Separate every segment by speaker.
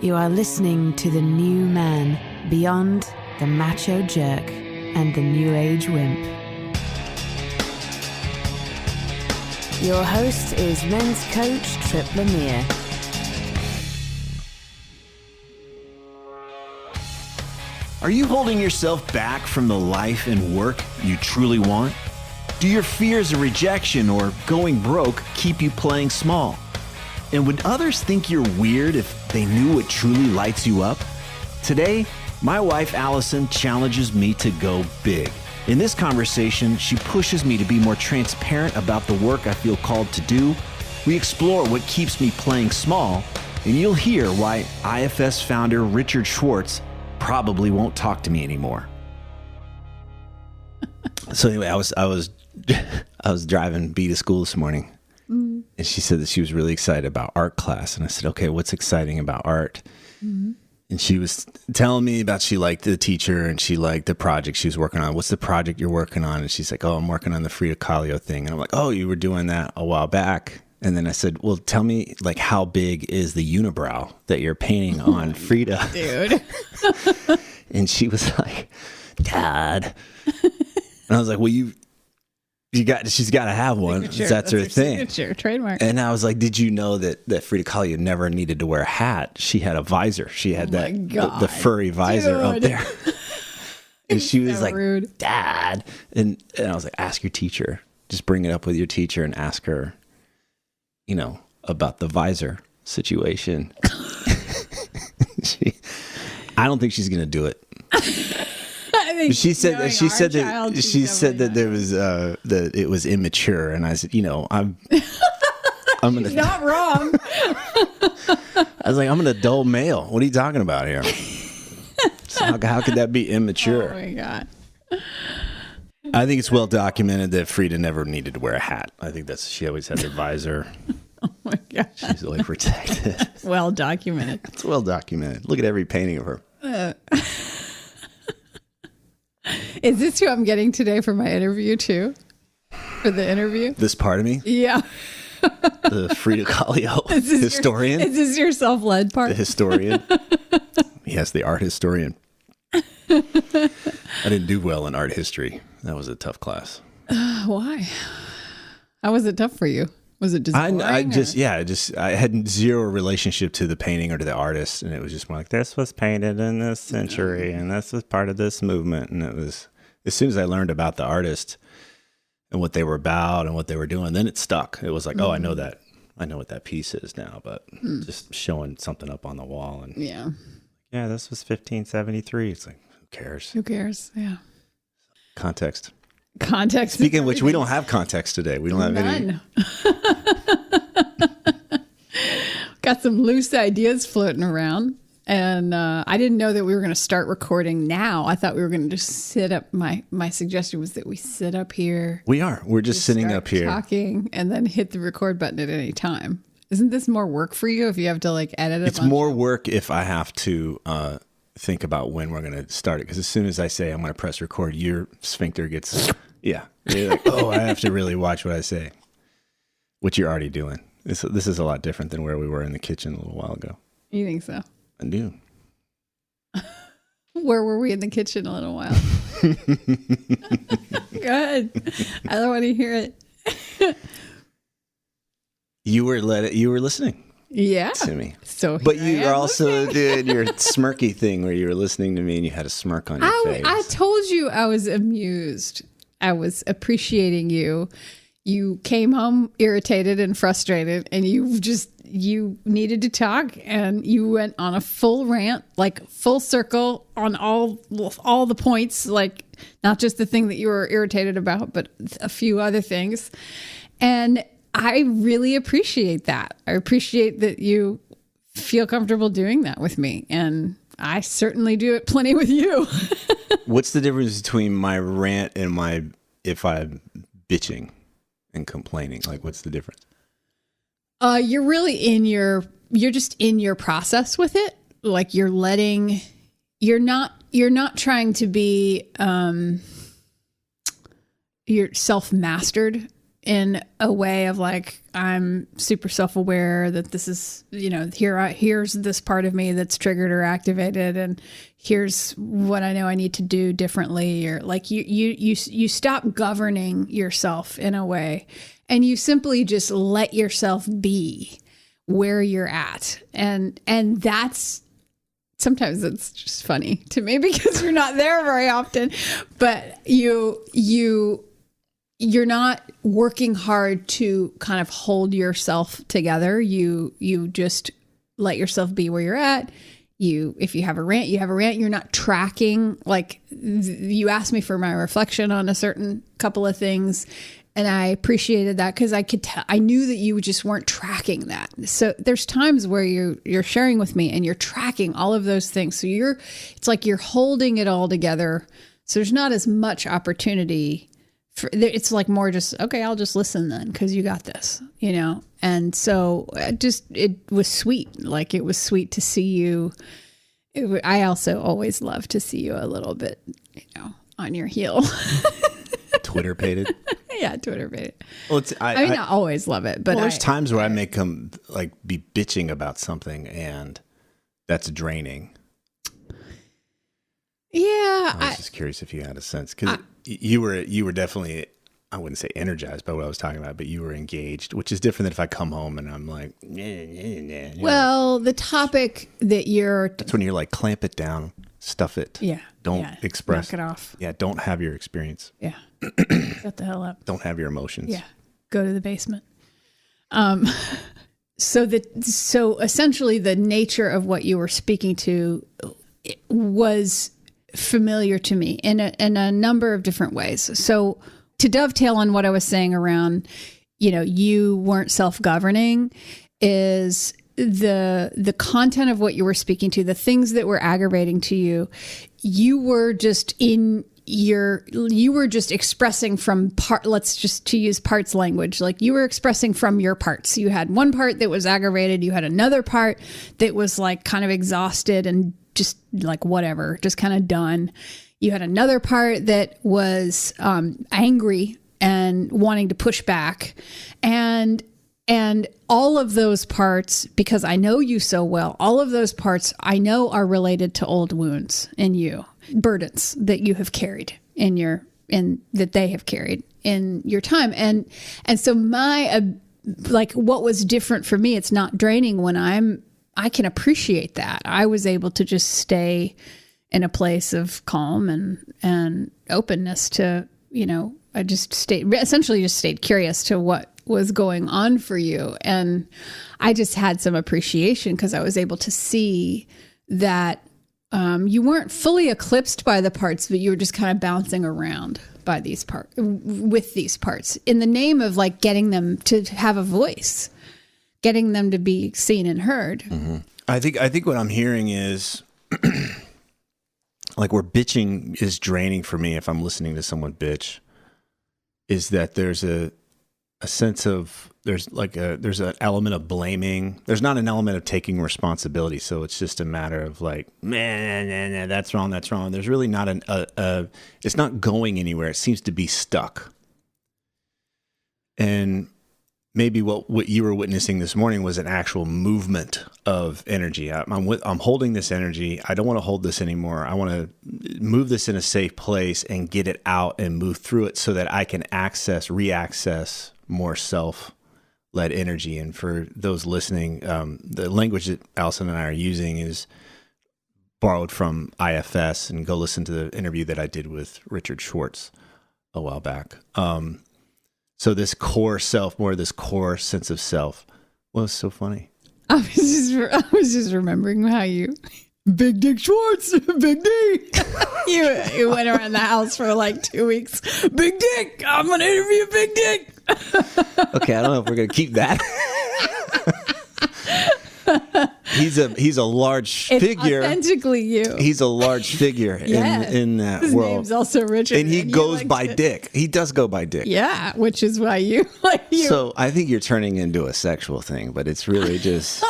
Speaker 1: You are listening to the new man beyond the macho jerk and the new age wimp. Your host is men's coach Tripp Lanier.
Speaker 2: Are you holding yourself back from the life and work you truly want? Do your fears of rejection or going broke keep you playing small? And would others think you're weird if they knew what truly lights you up? Today, my wife Alyson challenges me to go big. In this conversation, she pushes me to be more transparent about the work I feel called to do. We explore what keeps me playing small, and you'll hear why IFS founder Richard Schwartz probably won't talk to me anymore. So anyway, I was driving B to school this morning, and she said that she was really excited about art class, and I said, "Okay, what's exciting about art?" And she was telling me about she liked the teacher and she liked the project she was working on. "What's the project you're working on?" And she's like, "Oh, I'm working on the Frida Kahlo thing." And I'm like, "Oh, you were doing that a while back." And then I said, "Well, tell me, like, how big is the unibrow that you're painting on Frida?"
Speaker 3: Dude.
Speaker 2: And she was like, "Dad." And I was like, "Well, she's got to have one.
Speaker 3: Signature.
Speaker 2: That's her thing.
Speaker 3: Signature, trademark."
Speaker 2: And I was like, "Did you know that Frida Kahlo never needed to wear a hat? She had a visor. She had the furry visor up there." And she was like,
Speaker 3: rude.
Speaker 2: "Dad." And I was like, "Ask your teacher. Just bring it up with your teacher and ask her, about the visor situation." I don't think she's going to do it. She said that there was that it was immature, and I said, I'm gonna.
Speaker 3: Not wrong.
Speaker 2: I was like, I'm an adult male. What are you talking about here? So how could that be immature?
Speaker 3: Oh my God.
Speaker 2: I think it's well documented that Frida never needed to wear a hat. I think she always had her visor.
Speaker 3: Oh my God.
Speaker 2: She's really protected.
Speaker 3: Well documented.
Speaker 2: It's well documented. Look at every painting of her.
Speaker 3: Is this who I'm getting today for my interview too? For the interview?
Speaker 2: This part of me?
Speaker 3: Yeah.
Speaker 2: The Frida Kahlo historian?
Speaker 3: Is this your self-led part?
Speaker 2: The historian? Yes, the art historian. I didn't do well in art history. That was a tough class.
Speaker 3: Why? How was it tough for you? Was it just boring,
Speaker 2: I had zero relationship to the painting or to the artist, and it was just more like, this was painted in this century, and this was part of this movement. And it was, as soon as I learned about the artist and what they were about and what they were doing, then it stuck. It was like, oh, I know that. I know what that piece is now, but just showing something up on the wall and yeah, this was 1573. It's like, who cares?
Speaker 3: Who cares? Yeah.
Speaker 2: Context.
Speaker 3: Speaking
Speaker 2: of which, we don't have context today. We don't have
Speaker 3: any. Got some loose ideas floating around. And I didn't know that we were going to start recording now. I thought we were going to just sit up. My suggestion was that we sit up here.
Speaker 2: We are. We're just sitting up here.
Speaker 3: Talking and then hit the record button at any time. Isn't this more work for you if you have to edit it?
Speaker 2: It's more work if I have to think about when we're going to start it. Because as soon as I say I'm going to press record, your sphincter gets... Yeah. You're like, oh, I have to really watch what I say, which you're already doing. This is a lot different than where we were in the kitchen a little while ago.
Speaker 3: You think so?
Speaker 2: I do.
Speaker 3: Where were we in the kitchen a little while? Go ahead. I don't want to hear it.
Speaker 2: You were listening.
Speaker 3: Yeah.
Speaker 2: To me.
Speaker 3: So
Speaker 2: but you were also doing your smirky thing where you were listening to me and you had a smirk on your face.
Speaker 3: I told you I was amused. I was appreciating you. You came home irritated and frustrated, and you needed to talk, and you went on a full rant, full circle on all the points, not just the thing that you were irritated about, but a few other things. And I really appreciate that. I appreciate that you feel comfortable doing that with me, and I certainly do it plenty with you.
Speaker 2: What's the difference between my rant and if I'm bitching and complaining? What's the difference?
Speaker 3: You're really you're just in your process with it. You're not trying to be, you're self-mastered in a way of like, I'm super self-aware that this is, here's this part of me that's triggered or activated, and here's what I know I need to do differently. Or like you stop governing yourself in a way, and you simply just let yourself be where you're at. And that's, sometimes it's just funny to me because you're not there very often, but you're not working hard to kind of hold yourself together. You just let yourself be where you're at. If you have a rant, you have a rant. You're not tracking. Like, you asked me for my reflection on a certain couple of things, and I appreciated that because I knew that you just weren't tracking that. So there's times where you're sharing with me and you're tracking all of those things. So it's like you're holding it all together. So there's not as much opportunity. It's like more just, okay, I'll just listen then because you got this, And so it was sweet. Like, it was sweet to see you. I also always love to see you a little bit, on your heel.
Speaker 2: Twitter-pated?
Speaker 3: Yeah, Twitter-pated.
Speaker 2: Well,
Speaker 3: I always love it, but
Speaker 2: there's times where I may come like be bitching about something, and that's draining.
Speaker 3: Yeah,
Speaker 2: I was just curious if you had a sense, because you were definitely, I wouldn't say energized by what I was talking about, but you were engaged, which is different than if I come home and I'm like,
Speaker 3: well, the topic that
Speaker 2: that's when you're like, clamp it down, stuff it.
Speaker 3: Yeah.
Speaker 2: Don't express.
Speaker 3: Knock it off.
Speaker 2: Yeah. Don't have your experience.
Speaker 3: Yeah. Shut the hell up.
Speaker 2: Don't have your emotions.
Speaker 3: Yeah. Go to the basement. So essentially the nature of what you were speaking to was familiar to me in a number of different ways. So to dovetail on what I was saying around, you weren't self-governing, is the content of what you were speaking to, the things that were aggravating to you, you were just expressing from let's just to use parts language, like you were expressing from your parts. You had one part that was aggravated. You had another part that was like kind of exhausted and just like whatever, just kind of done. You had another part that was angry and wanting to push back. And all of those parts, because I know you so well, all of those parts I know are related to old wounds in you, burdens that you have carried that they have carried in your time. And so what was different for me, it's not draining when I can appreciate that. I was able to just stay in a place of calm and openness to, I just stayed curious to what was going on for you. And I just had some appreciation because I was able to see that you weren't fully eclipsed by the parts, but you were just kind of bouncing around by with these parts in the name of like getting them to have a voice, getting them to be seen and heard.
Speaker 2: Mm-hmm. I think what I'm hearing is like where bitching is draining for me if I'm listening to someone bitch is that there's a sense of, there's an element of blaming. There's not an element of taking responsibility. So it's just a matter of like, man, that's wrong. There's really not it's not going anywhere. It seems to be stuck. And maybe what you were witnessing this morning was an actual movement of energy. I'm holding this energy. I don't want to hold this anymore. I want to move this in a safe place and get it out and move through it so that I can reaccess more self-led energy. And for those listening, the language that Alyson and I are using is borrowed from IFS, and go listen to the interview that I did with Richard Schwartz a while back. So this core self, more this core sense of self. Well, it's so funny.
Speaker 3: I was just remembering how you, Big Dick Schwartz, Big D. you went around the house for like 2 weeks. Big Dick, I'm going to interview Big Dick.
Speaker 2: Okay, I don't know if we're going to keep that. He's a large figure.
Speaker 3: Authentically you.
Speaker 2: He's a large figure in that
Speaker 3: His
Speaker 2: world.
Speaker 3: His name's also Richard.
Speaker 2: And he goes by Dick. He does go by Dick.
Speaker 3: Yeah, which is why you like you.
Speaker 2: So I think you're turning into a sexual thing, but it's really just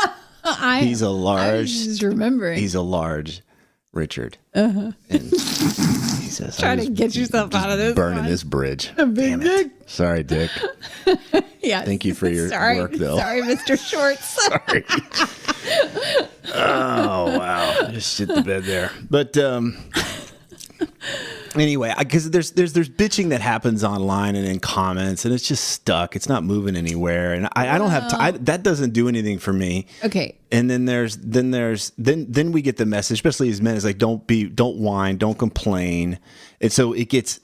Speaker 3: I was just remembering.
Speaker 2: He's a large
Speaker 4: Richard. And he says,
Speaker 3: Trying to get yourself out of this.
Speaker 4: Burning this bridge.
Speaker 3: A big dick.
Speaker 4: Sorry, Dick.
Speaker 3: Yeah.
Speaker 4: Thank you for your work, though.
Speaker 3: Sorry, Mr. Schwartz.
Speaker 4: Sorry. Oh, wow. Just shit the bed there. But anyway, because there's bitching that happens online and in comments, and it's just stuck. It's not moving anywhere, and I don't have time. That doesn't do anything for me.
Speaker 3: Okay.
Speaker 4: And then then we get the message, especially as men, is like, don't whine, don't complain, and so it gets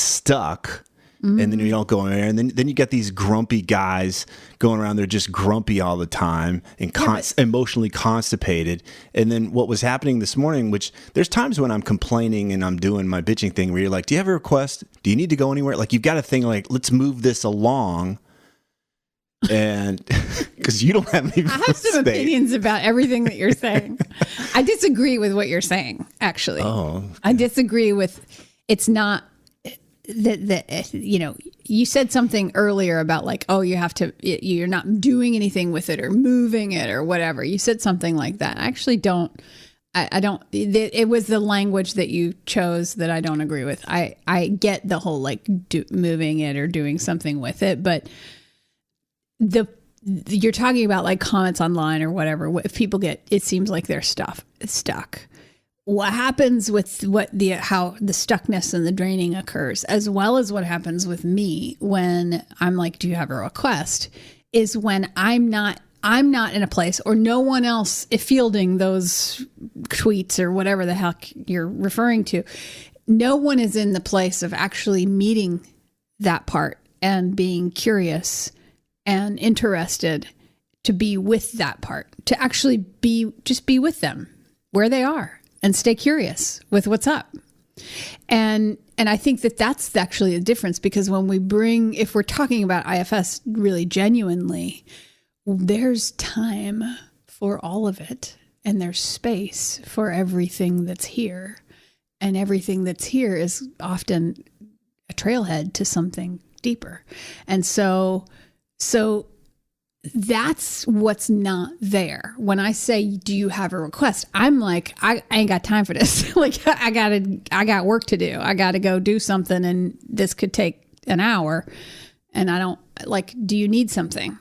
Speaker 4: stuck. And then you don't go anywhere. And then you get these grumpy guys going around. They're just grumpy all the time and emotionally constipated. And then what was happening this morning, which there's times when I'm complaining and I'm doing my bitching thing where you're like, do you have a request? Do you need to go anywhere? Like, you've got a thing like, let's move this along. And because you don't have any
Speaker 3: I have some opinions about everything that you're saying. I disagree with what you're saying, actually.
Speaker 4: Oh, okay.
Speaker 3: I disagree with, it's not, that you said something earlier about like, oh, you're not doing anything with it or moving it or whatever. You said something like that. I actually don't. I don't. It was the language that you chose that I don't agree with. I get the whole like moving it or doing something with it, but you're talking about like comments online or whatever. If people it seems like they're stuck. What happens with how the stuckness and the draining occurs, as well as what happens with me when I'm like, do you have a request, is when I'm not in a place, or no one else is fielding those tweets or whatever the heck you're referring to. No one is in the place of actually meeting that part and being curious and interested to be with that part, to actually just be with them where they are. And stay curious with what's up. And I think that's actually the difference, because if we're talking about IFS really genuinely, there's time for all of it. And there's space for everything that's here. And everything that's here is often a trailhead to something deeper. And so that's what's not there. When I say, do you have a request? I'm like, I ain't got time for this. Like, I got work to do. I got to go do something, and this could take an hour. And I don't like, do you need something?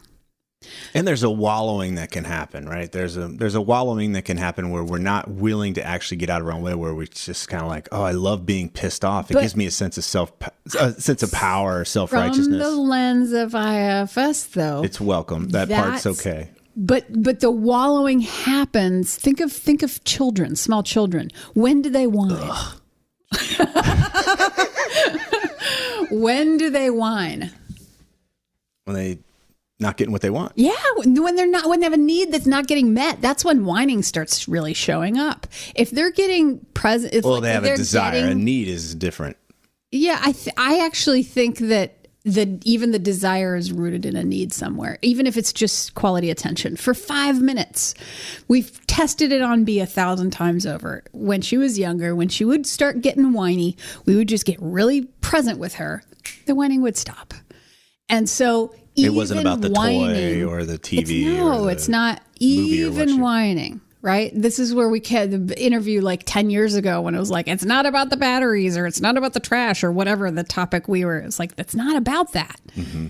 Speaker 4: And there's a wallowing that can happen, right? There's a wallowing that can happen where we're not willing to actually get out of our own way, where we're just kind of like, oh, I love being pissed off. It gives me a sense of power, self-righteousness.
Speaker 3: From the lens of IFS, though,
Speaker 4: it's welcome. That part's okay.
Speaker 3: But the wallowing happens. Think of children, small children. When do they whine? When do they whine?
Speaker 4: When they not getting what they want.
Speaker 3: Yeah, when they have a need that's not getting met, that's when whining starts really showing up. If they're getting present,
Speaker 4: they have a desire. A need is different.
Speaker 3: Yeah, I actually think that even the desire is rooted in a need somewhere, even if it's just quality attention for 5 minutes. We've tested it on B 1,000 times over. When she was younger, when she would start getting whiny, we would just get really present with her. The whining would stop. And so
Speaker 4: it wasn't about the toy or the TV.
Speaker 3: It's not even whining, right? This is where we had the interview like 10 years ago when it was like, it's not about the batteries or it's not about the trash or whatever the topic it's like, that's not about that. Mm-hmm.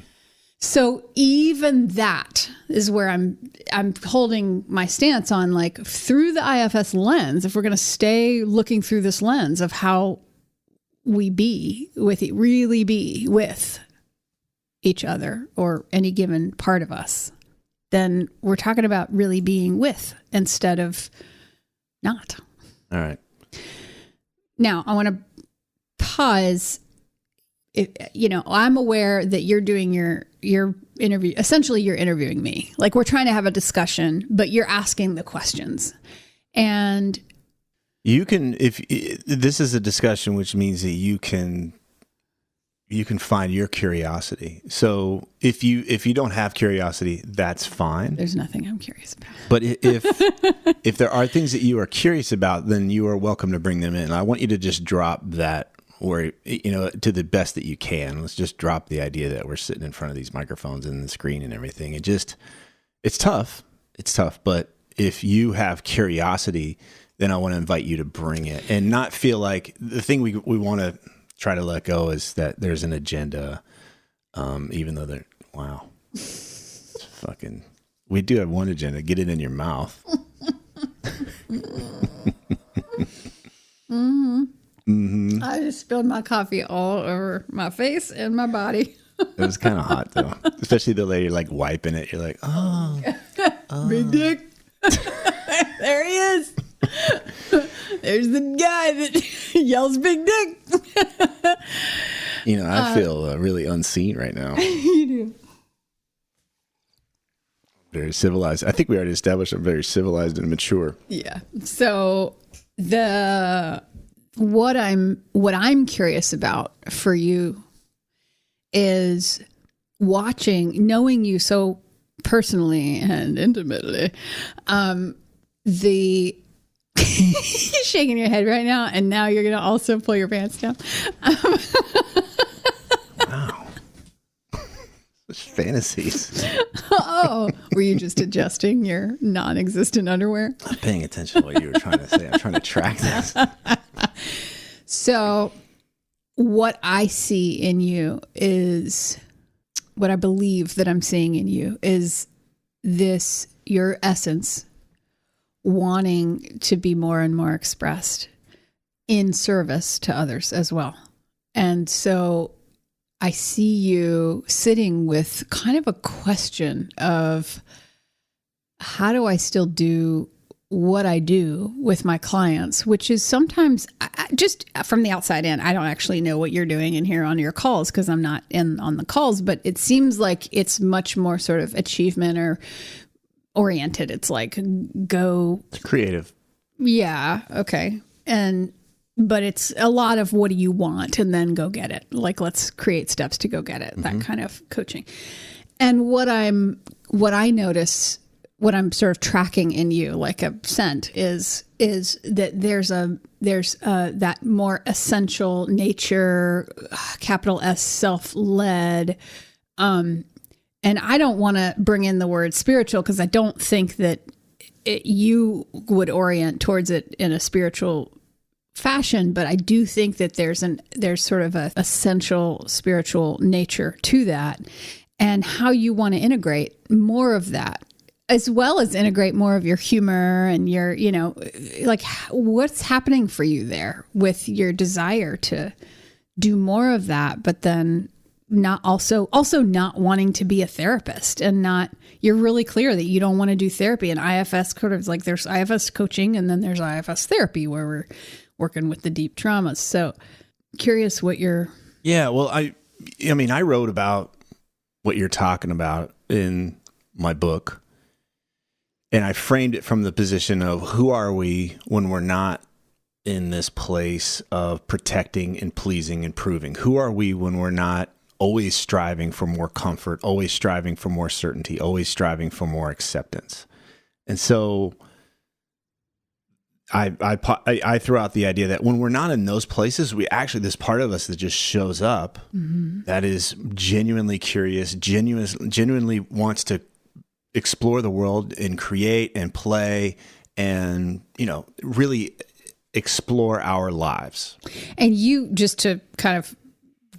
Speaker 3: So even that is where I'm holding my stance on, like, through the IFS lens, if we're going to stay looking through this lens of how we really be with each other or any given part of us, then we're talking about really being with instead of not.
Speaker 4: All right.
Speaker 3: Now, I want to pause. I'm aware that you're doing your interview. Essentially, you're interviewing me. Like, we're trying to have a discussion, but you're asking the questions. And
Speaker 4: you can, if this is a discussion, which means that you can find your curiosity. So if you don't have curiosity, that's fine.
Speaker 3: There's nothing I'm curious about.
Speaker 4: But if there are things that you are curious about, then you are welcome to bring them in. I want you to just drop that, or to the best that you can. Let's just drop the idea that we're sitting in front of these microphones and the screen and everything. It's tough. It's tough, but if you have curiosity, then I want to invite you to bring it and not feel like the thing we want to try to let go is that there's an agenda, even though it's fucking, we do have one agenda, get it in your mouth.
Speaker 3: Mm-hmm. I just spilled my coffee all over my face and my body.
Speaker 4: It was kind of hot though, especially the lady like wiping it. You're like, oh.
Speaker 3: Big dick. There he is. There's the guy that yells big dick.
Speaker 4: I feel really unseen right now.
Speaker 3: You do.
Speaker 4: Very civilized. I think we already established I'm very civilized and mature.
Speaker 3: Yeah. So what I'm curious about for you is knowing you so personally and intimately, you're shaking your head right now, and now you're going to also pull your pants down.
Speaker 4: Wow. Such fantasies.
Speaker 3: Oh, were you just adjusting your non-existent underwear?
Speaker 4: I'm paying attention to what you were trying to say. I'm trying to track this.
Speaker 3: So what I see in you is, what I believe that I'm seeing in you is your essence wanting to be more and more expressed in service to others as well. And so I see you sitting with kind of a question of, how do I still do what I do with my clients, which is sometimes just from the outside in, I don't actually know what you're doing in here on your calls because I'm not on the calls, but it seems like it's much more sort of achievement or oriented. It's like
Speaker 4: It's creative.
Speaker 3: Yeah. Okay. But it's a lot of what do you want and then go get it. Like, let's create steps to go get it. That kind of coaching. And what I notice, what I'm sort of tracking in you, like a scent, is that there's that more essential nature, capital S, self-led. And I don't want to bring in the word spiritual because I don't think that you would orient towards it in a spiritual fashion, but I do think that there's sort of a essential spiritual nature to that, and how you want to integrate more of that, as well as integrate more of your humor and your, like what's happening for you there with your desire to do more of that, but then not also not wanting to be a therapist, and you're really clear that you don't want to do therapy. And IFS sort of like, there's IFS coaching and then there's IFS therapy where we're working with the deep traumas. So curious what you're...
Speaker 4: Yeah, well, I wrote about what you're talking about in my book, and I framed it from the position of who are we when we're not in this place of protecting and pleasing and proving? Who are we when we're not always striving for more comfort, always striving for more certainty, always striving for more acceptance? And so I throw out the idea that when we're not in those places, we actually, this part of us that just shows up, that is genuinely curious, genuinely wants to explore the world and create and play and, really explore our lives.
Speaker 3: And you, just to kind of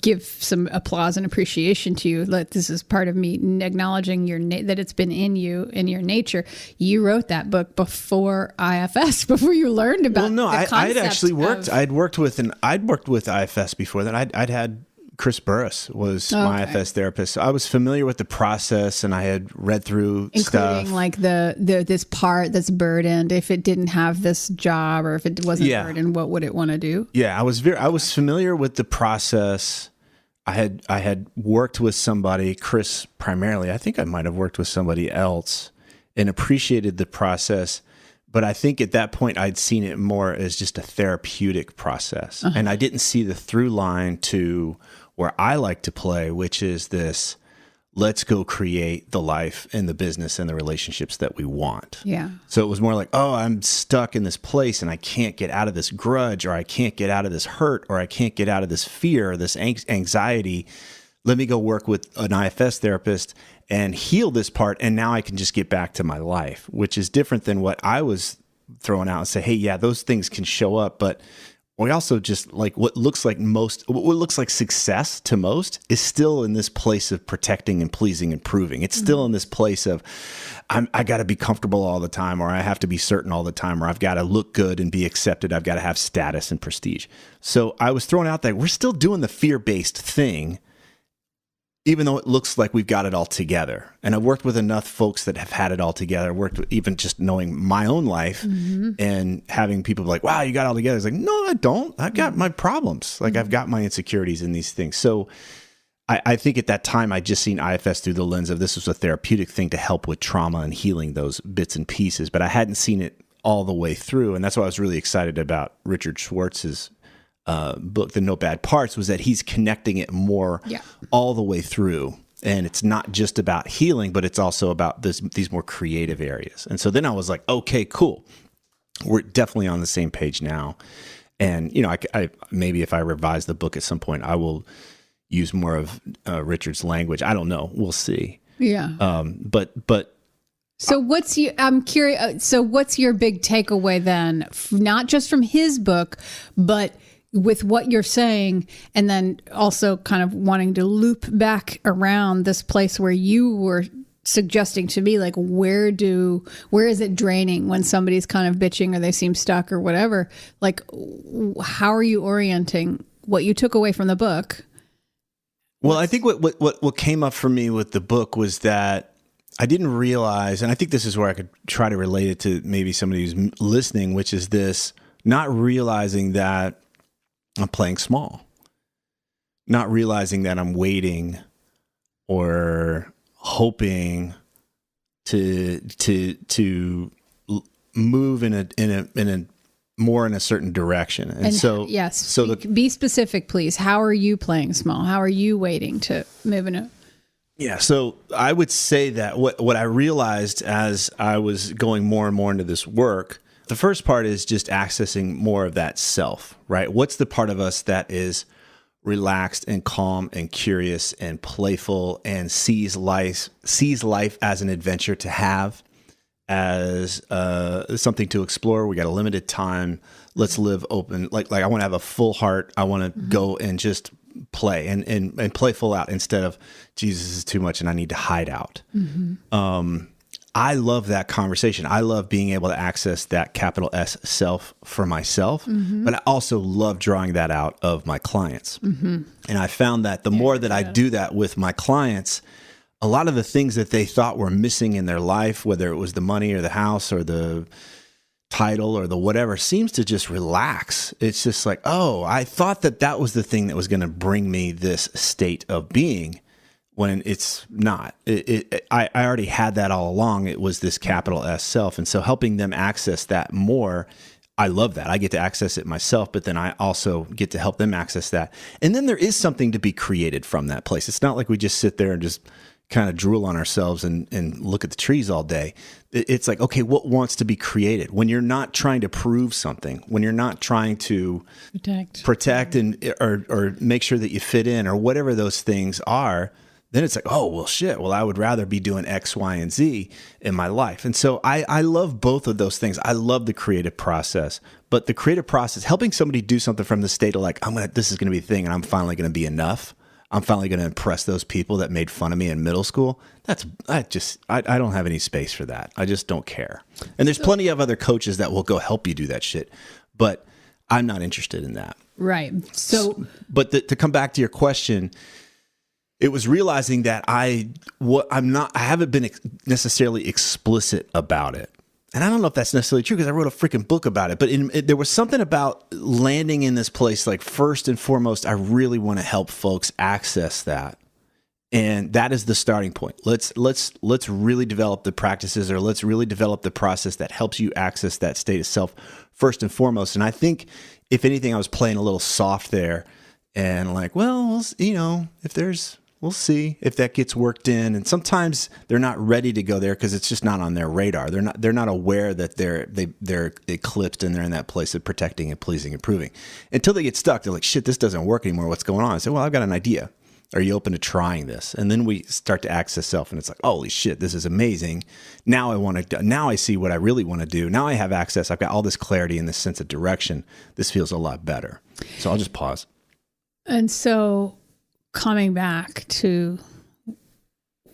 Speaker 3: give some applause and appreciation to you, like this is part of me acknowledging that it's been in you, in your nature. You wrote that book before IFS, before you learned about. Well, no,
Speaker 4: I'd actually worked. I'd worked with IFS before that. I'd had Chris Burris was my IFS therapist. So I was familiar with the process, and I had read through
Speaker 3: including
Speaker 4: stuff.
Speaker 3: Like the this part that's burdened. If it didn't have this job, or if it wasn't burdened, what would it want to do?
Speaker 4: Yeah, I was familiar with the process. I had worked with somebody, Chris primarily. I think I might have worked with somebody else, and appreciated the process. But I think at that point I'd seen it more as just a therapeutic process, and I didn't see the through line to where I like to play, which is this: let's go create the life and the business and the relationships that we want.
Speaker 3: Yeah.
Speaker 4: So it was more like, oh, I'm stuck in this place and I can't get out of this grudge, or I can't get out of this hurt, or I can't get out of this fear, or this anxiety. let me go work with an IFS therapist and heal this part. And now I can just get back to my life, which is different than what I was throwing out and say, hey, yeah, those things can show up. But we also just like what looks like success to most is still in this place of protecting and pleasing and proving. It's still in this place of I got to be comfortable all the time, or I have to be certain all the time, or I've got to look good and be accepted. I've got to have status and prestige. So I was throwing out that we're still doing the fear-based thing, even though it looks like we've got it all together. And I've worked with enough folks that have had it all together. I worked with even just knowing my own life and having people be like, wow, you got it all together. It's like, no, I don't. I've got my problems. Like I've got my insecurities in these things. So I think at that time, I'd just seen IFS through the lens of this was a therapeutic thing to help with trauma and healing those bits and pieces, but I hadn't seen it all the way through. And that's why I was really excited about Richard Schwartz's book, The No Bad Parts, was that he's connecting it more all the way through. And it's not just about healing, but it's also about these more creative areas. And so then I was like, okay, cool. We're definitely on the same page now. And, you know, I maybe if I revise the book at some point, I will use more of Richard's language. I don't know. We'll see.
Speaker 3: Yeah.
Speaker 4: But
Speaker 3: so I'm curious. So what's your big takeaway then? Not just from his book, but with what you're saying, and then also kind of wanting to loop back around this place where you were suggesting to me, like, where is it draining when somebody's kind of bitching or they seem stuck or whatever? Like, how are you orienting what you took away from the book?
Speaker 4: Well, I think what came up for me with the book was that I didn't realize, and I think this is where I could try to relate it to maybe somebody who's listening, which is this, not realizing that I'm playing small, not realizing that I'm waiting or hoping to move in a more in a certain direction. And so,
Speaker 3: yes.
Speaker 4: So
Speaker 3: be specific, please. How are you playing small? How are you waiting to move in a...
Speaker 4: Yeah. So I would say that what I realized as I was going more and more into this work, the first part is just accessing more of that self, right? What's the part of us that is relaxed and calm and curious and playful and sees life as an adventure to have, as something to explore. We got a limited time. Let's live open. Like I want to have a full heart. I want to go and just play and play full out instead of, Jesus is too much and I need to hide out. I love that conversation. I love being able to access that capital S self for myself, but I also love drawing that out of my clients. And I found that the more that I do that with my clients, a lot of the things that they thought were missing in their life, whether it was the money or the house or the title or the whatever, seems to just relax. It's just like, oh, I thought that was the thing that was going to bring me this state of being, when it's not. I already had that all along. It was this capital S self. And so helping them access that more, I love that. I get to access it myself, but then I also get to help them access that. And then there is something to be created from that place. It's not like we just sit there and just kind of drool on ourselves and look at the trees all day. It's like, okay, what wants to be created? When you're not trying to prove something, when you're not trying to protect and or make sure that you fit in or whatever those things are, then it's like, oh, well, shit. Well, I would rather be doing X, Y, and Z in my life. And so I love both of those things. I love the creative process, but the creative process, helping somebody do something from the state of like, this is going to be a thing and I'm finally going to be enough. I'm finally going to impress those people that made fun of me in middle school. I don't have any space for that. I just don't care. And there's plenty of other coaches that will go help you do that shit, but I'm not interested in that.
Speaker 3: Right. So,
Speaker 4: but to come back to your question, it was realizing that I haven't been necessarily explicit about it. And I don't know if that's necessarily true because I wrote a freaking book about it, but there was something about landing in this place. Like, first and foremost, I really want to help folks access that. And that is the starting point. Let's really develop the practices, or let's really develop the process that helps you access that state of self first and foremost. And I think if anything, I was playing a little soft there and like, well, we'll see if that gets worked in. And sometimes they're not ready to go there because it's just not on their radar. They're not aware that they're eclipsed and they're in that place of protecting and pleasing and proving. Until they get stuck, they're like, shit, this doesn't work anymore. What's going on? I say, well, I've got an idea. Are you open to trying this? And then we start to access self, and it's like, holy shit, this is amazing. Now I see what I really want to do. Now I have access. I've got all this clarity and this sense of direction. This feels a lot better. So I'll just pause.
Speaker 3: And so coming back to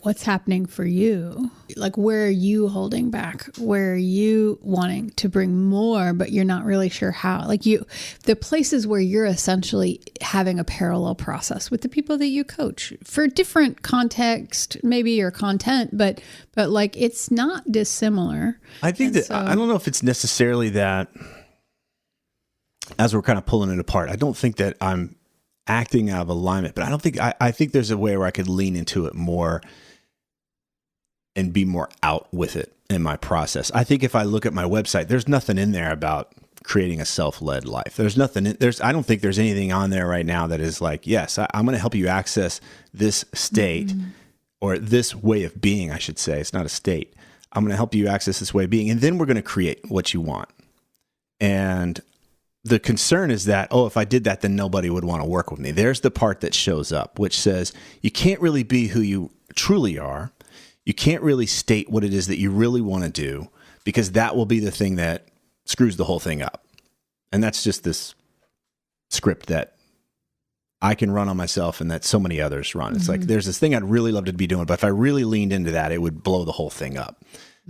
Speaker 3: what's happening for you, like where are you holding back? Where are you wanting to bring more, but you're not really sure how? Like the places where you're essentially having a parallel process with the people that you coach for different context, maybe your content, but like it's not dissimilar.
Speaker 4: I think I don't know if it's necessarily that, as we're kind of pulling it apart, I don't think that I'm acting out of alignment, but I think there's a way where I could lean into it more and be more out with it in my process. I think if I look at my website, there's nothing in there about creating a self-led life. I don't think there's anything on there right now that is like, yes, I'm going to help you access this state or this way of being, I should say. It's not a state. I'm going to help you access this way of being, and then we're going to create what you want. And the concern is that, if I did that, then nobody would want to work with me. There's the part that shows up, which says you can't really be who you truly are. You can't really state what it is that you really want to do, because that will be the thing that screws the whole thing up. And that's just this script that I can run on myself and that so many others run. It's like, there's this thing I'd really love to be doing, but if I really leaned into that, it would blow the whole thing up,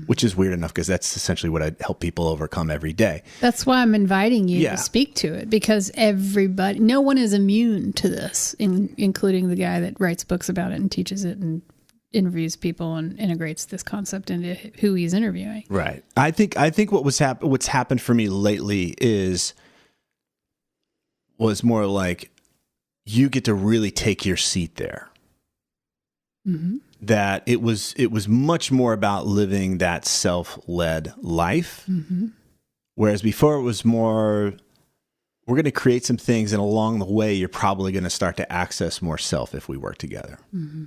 Speaker 4: which is weird enough because that's essentially what I help people overcome every day.
Speaker 3: That's why I'm inviting you to speak to it, because no one is immune to this, including the guy that writes books about it and teaches it and interviews people and integrates this concept into who he's interviewing.
Speaker 4: Right. I think what's happened for me lately was more like you get to really take your seat there. Mm-hmm. That it was much more about living that self-led life. Mm-hmm. Whereas before it was more, we're going to create some things, and along the way, you're probably going to start to access more self if we work together. Mm-hmm.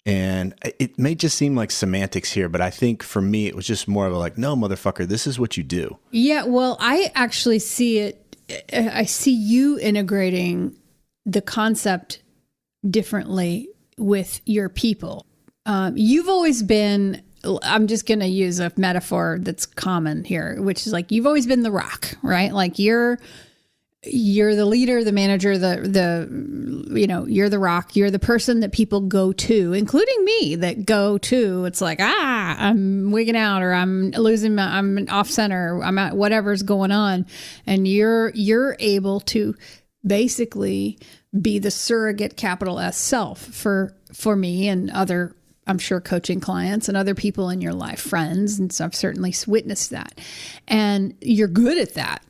Speaker 4: And it may just seem like semantics here, but I think for me, it was just more of a like, no, motherfucker, this is what you do. Yeah,
Speaker 3: well, I actually see it. I see you integrating the concept differently with your people. You've always been, I'm just going to use a metaphor that's common here, which is like, you've always been the rock, right? Like you're the leader, the manager, you're the rock. You're the person that people go to, including me, that go to. It's like, I'm wigging out, or I'm I'm off center, I'm at whatever's going on. And you're able to basically be the surrogate capital S self for me and other, I'm sure, coaching clients and other people in your life, friends. And so I've certainly witnessed that. And you're good at that.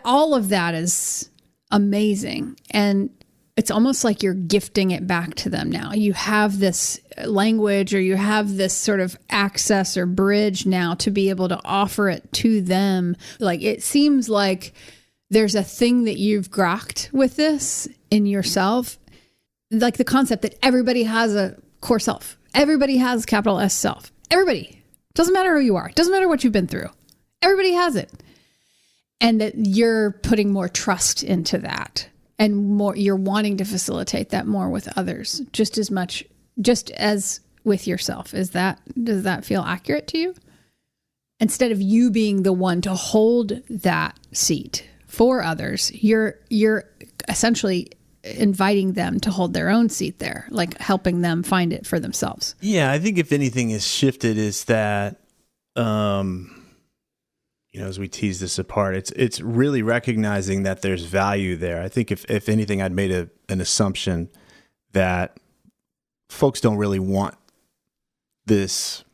Speaker 3: All of that is amazing. And it's almost like you're gifting it back to them now. You have this language, or you have this sort of access or bridge now to be able to offer it to them. Like, it seems like there's a thing that you've grokked with this in yourself. Like the concept that everybody has a core self. Everybody has capital S self. Everybody. Doesn't matter who you are. Doesn't matter what you've been through. Everybody has it. And that you're putting more trust into that, and you're wanting to facilitate that more with others, just as with yourself. Does that feel accurate to you? Instead of you being the one to hold that seat for others, you're essentially inviting them to hold their own seat there, like helping them find it for themselves.
Speaker 4: Yeah, I think if anything has shifted is that, as we tease this apart, it's really recognizing that there's value there. I think if anything, I'd made an assumption that folks don't really want this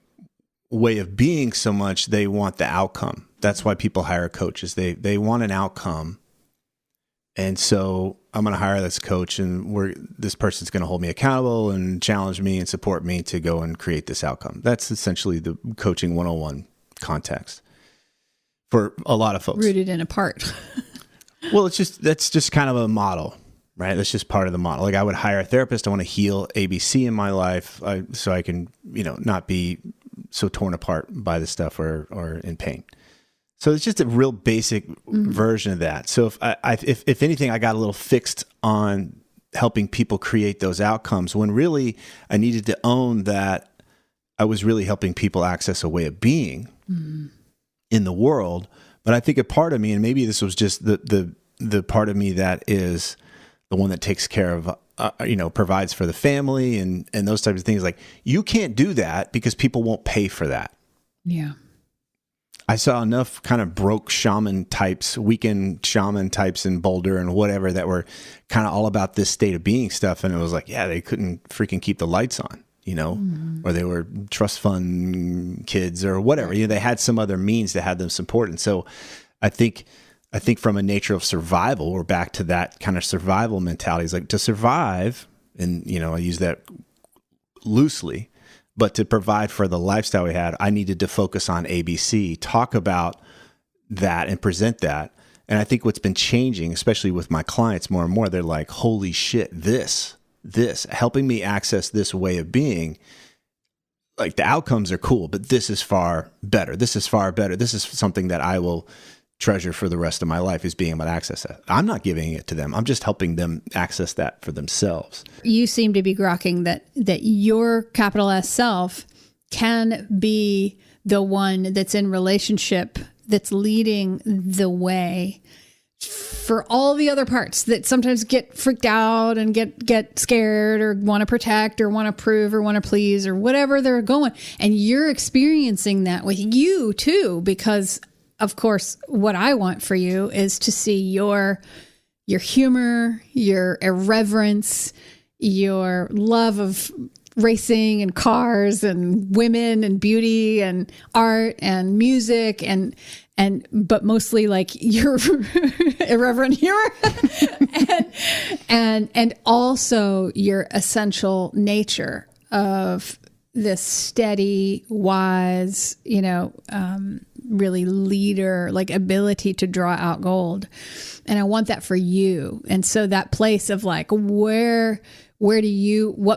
Speaker 4: way of being so much. They want the outcome. That's why people hire coaches. They want an outcome. And so I'm going to hire this coach, and this person's going to hold me accountable and challenge me and support me to go and create this outcome. That's essentially the coaching 101 context for a lot of folks.
Speaker 3: Rooted in a part.
Speaker 4: Well, that's just kind of a model, right? That's just part of the model. Like, I would hire a therapist. I want to heal ABC in my life, so I can, not be so torn apart by the stuff or in pain. So it's just a real basic version of that. So if anything, I got a little fixed on helping people create those outcomes when really I needed to own that I was really helping people access a way of being in the world. But I think a part of me, and maybe this was just the part of me that is the one that takes care of, provides for the family and those types of things. Like, you can't do that because people won't pay for that.
Speaker 3: Yeah.
Speaker 4: I saw enough kind of broke shaman types, weekend shaman types in Boulder and whatever that were kind of all about this state of being stuff. And it was like, yeah, they couldn't freaking keep the lights on, or they were trust fund kids or whatever. They had some other means that had them support. And so I think from a nature of survival, we're back to that kind of survival mentality. It's like, to survive, and, I use that loosely, but to provide for the lifestyle we had, I needed to focus on ABC, talk about that and present that. And I think what's been changing, especially with my clients more and more, they're like, holy shit, this, helping me access this way of being, like, the outcomes are cool, but this is far better. This is far better. This is something that I will treasure for the rest of my life, is being able to access that. I'm not giving it to them. I'm just helping them access that for themselves.
Speaker 3: You seem to be grokking that your capital S self can be the one that's in relationship, that's leading the way for all the other parts that sometimes get freaked out and get scared or want to protect or want to prove or want to please or whatever they're going. And you're experiencing that with you too, because of course, what I want for you is to see your humor, your irreverence, your love of racing and cars and women and beauty and art and music but mostly like your irreverent humor and also your essential nature of this steady, wise, really leader, like ability to draw out gold. And I want that for you. And so that place of like, what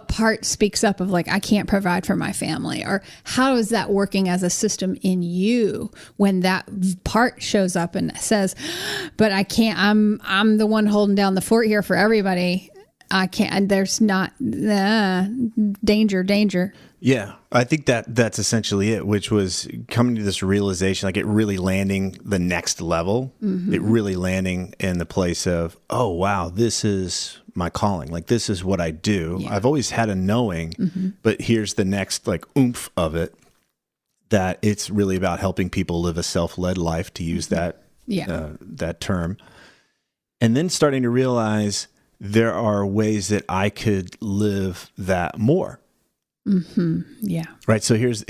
Speaker 3: part speaks up of like, I can't provide for my family, or how is that working as a system in you when that part shows up and says, but I can't, I'm the one holding down the fort here for everybody. I can't, there's not, danger.
Speaker 4: Yeah, I think that's essentially it, which was coming to this realization, like it really landing the next level, it really landing in the place of, oh, wow, this is my calling. Like, this is what I do. Yeah. I've always had a knowing, but here's the next like oomph of it, that it's really about helping people live a self-led life, to use that term. And then starting to realize there are ways that I could live that more.
Speaker 3: Yeah.
Speaker 4: Right. So here's,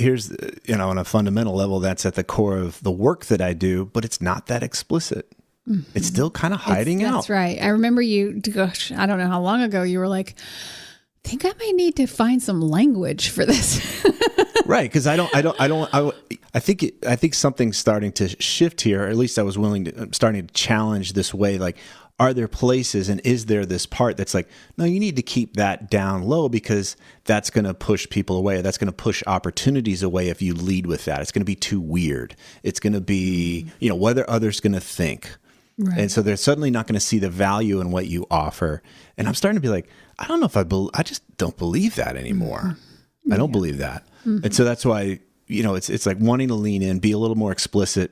Speaker 4: on a fundamental level, that's at the core of the work that I do, but it's not that explicit. It's still kind of hiding out.
Speaker 3: That's right. I remember gosh, I don't know how long ago you were like, I think I may need to find some language for this.
Speaker 4: Right. Cause I think something's starting to shift here, or at least I'm starting to challenge this way. Like, are there places, and is there this part that's like, no, you need to keep that down low, because that's going to push people away. That's going to push opportunities away if you lead with that. It's going to be too weird. It's going to be, what are others going to think? Right. And so they're suddenly not going to see the value in what you offer. And I'm starting to be like, I don't know if I just don't believe that anymore. I don't believe that. And so that's why, it's like wanting to lean in, be a little more explicit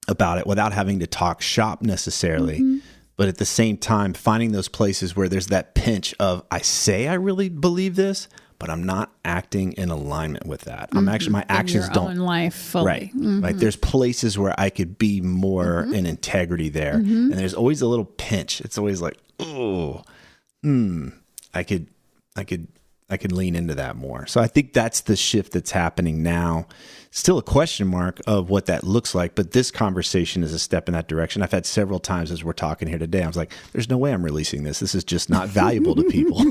Speaker 4: about it without having to talk shop necessarily. But at the same time, finding those places where there's that pinch of, I say I really believe this, but I'm not acting in alignment with that. I'm actually, my actions
Speaker 3: in your
Speaker 4: don't.
Speaker 3: Own life fully.
Speaker 4: Right. Like, there's places where I could be more in integrity there. And there's always a little pinch. It's always like, oh, I could lean into that more. So I think that's the shift that's happening now. Still a question mark of what that looks like, but this conversation is a step in that direction. I've had several times as we're talking here today, I was like, there's no way I'm releasing this. This is just not valuable to people.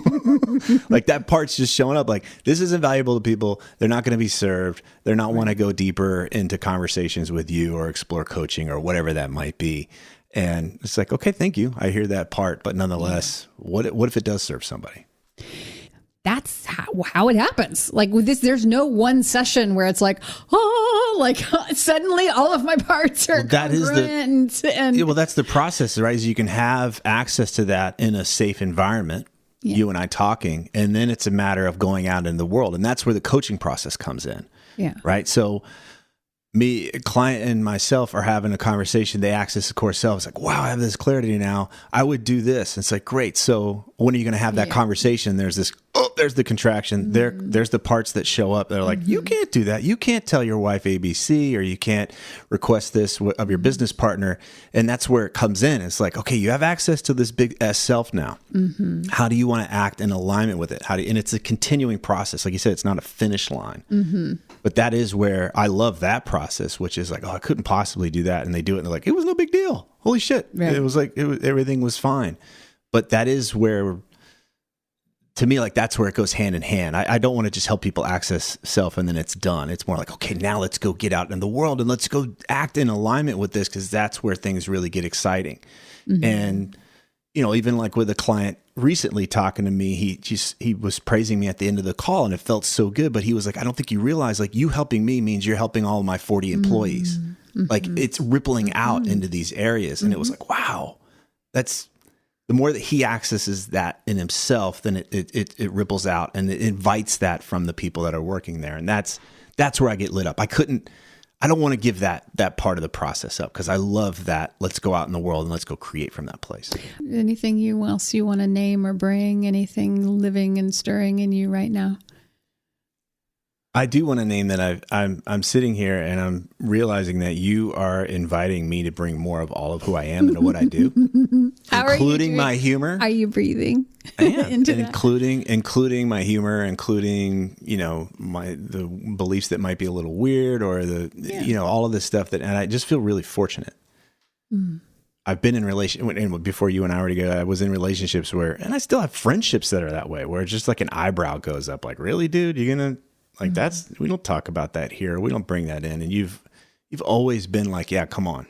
Speaker 4: Like, that part's just showing up like, this isn't valuable to people. They're not going to be served. They're not want to go deeper into conversations with you or explore coaching or whatever that might be. And it's like, okay, thank you. I hear that part, but nonetheless, what if it does serve somebody?
Speaker 3: That's how it happens. Like with this, there's no one session where it's like, suddenly all of my parts are
Speaker 4: congruent. Well, that's the process, right? Is you can have access to that in a safe environment, you and I talking, and then it's a matter of going out in the world. And that's where the coaching process comes in.
Speaker 3: Yeah.
Speaker 4: Right. So me, a client and myself are having a conversation. They access the core self. It's like, wow, I have this clarity now. I would do this. And it's like, great. So when are you going to have that conversation? There's this, there's the contraction. There's the parts that show up that are like, you can't do that. You can't tell your wife ABC, or you can't request this of your business partner. And that's where it comes in. It's like, okay, you have access to this big S self now. How do you want to act in alignment with it? And it's a continuing process. Like you said, it's not a finish line. But that is where I love that process, which is like, oh, I couldn't possibly do that. And they do it and they're like, it was no big deal. Holy shit. Right. It was like, everything was fine. But that is where, to me, like that's where it goes hand in hand. I don't want to just help people access self and then it's done. It's more like, okay, now let's go get out in the world and let's go act in alignment with this, because that's where things really get exciting. And, you know, even like with a client recently talking to me, he was praising me at the end of the call and it felt so good. But he was like, I don't think you realize, like, you helping me means you're helping all of my 40 employees. Like it's rippling out into these areas. And it was like, wow, that's, the more that he accesses that in himself, then it ripples out and it invites that from the people that are working there. And that's where I get lit up. I don't want to give that part of the process up, because I love that. Let's go out in the world and let's go create from that place.
Speaker 3: Anything else you want to name or bring? Anything living and stirring in you right now?
Speaker 4: I do want to name that I'm sitting here and I'm realizing that you are inviting me to bring more of all of who I am into what I do, including my humor.
Speaker 3: Are you breathing?
Speaker 4: I am,
Speaker 3: into
Speaker 4: including my humor, including, you know, the beliefs that might be a little weird, or you know, all of this stuff and I just feel really fortunate. I've been in and before you and I were together, I was in relationships and I still have friendships that are that way, where it's just like an eyebrow goes up, like, really, dude, you're going to, like, we don't talk about that here. We don't bring that in. And you've always been like, yeah, come on,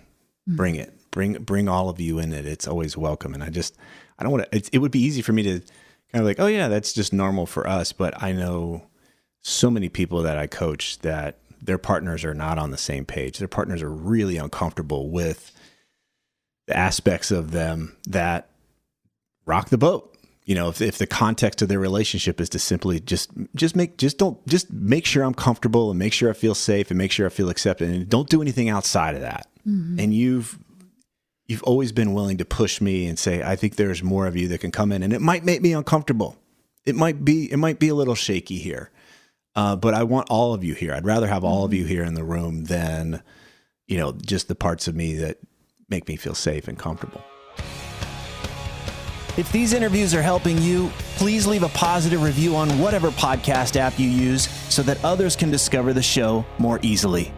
Speaker 4: bring it, bring all of you in it. It's always welcome. And I don't want to, it would be easy for me to kind of like, oh yeah, that's just normal for us. But I know so many people that I coach that their partners are not on the same page. Their partners are really uncomfortable with the aspects of them that rock the boat. You know, if the context of their relationship is to simply just make sure I'm comfortable and make sure I feel safe and make sure I feel accepted, and don't do anything outside of that. And you've always been willing to push me and say, I think there's more of you that can come in, and it might make me uncomfortable. It might be a little shaky here, but I want all of you here. I'd rather have all of you here in the room than, you know, just the parts of me that make me feel safe and comfortable.
Speaker 2: If these interviews are helping you, please leave a positive review on whatever podcast app you use so that others can discover the show more easily.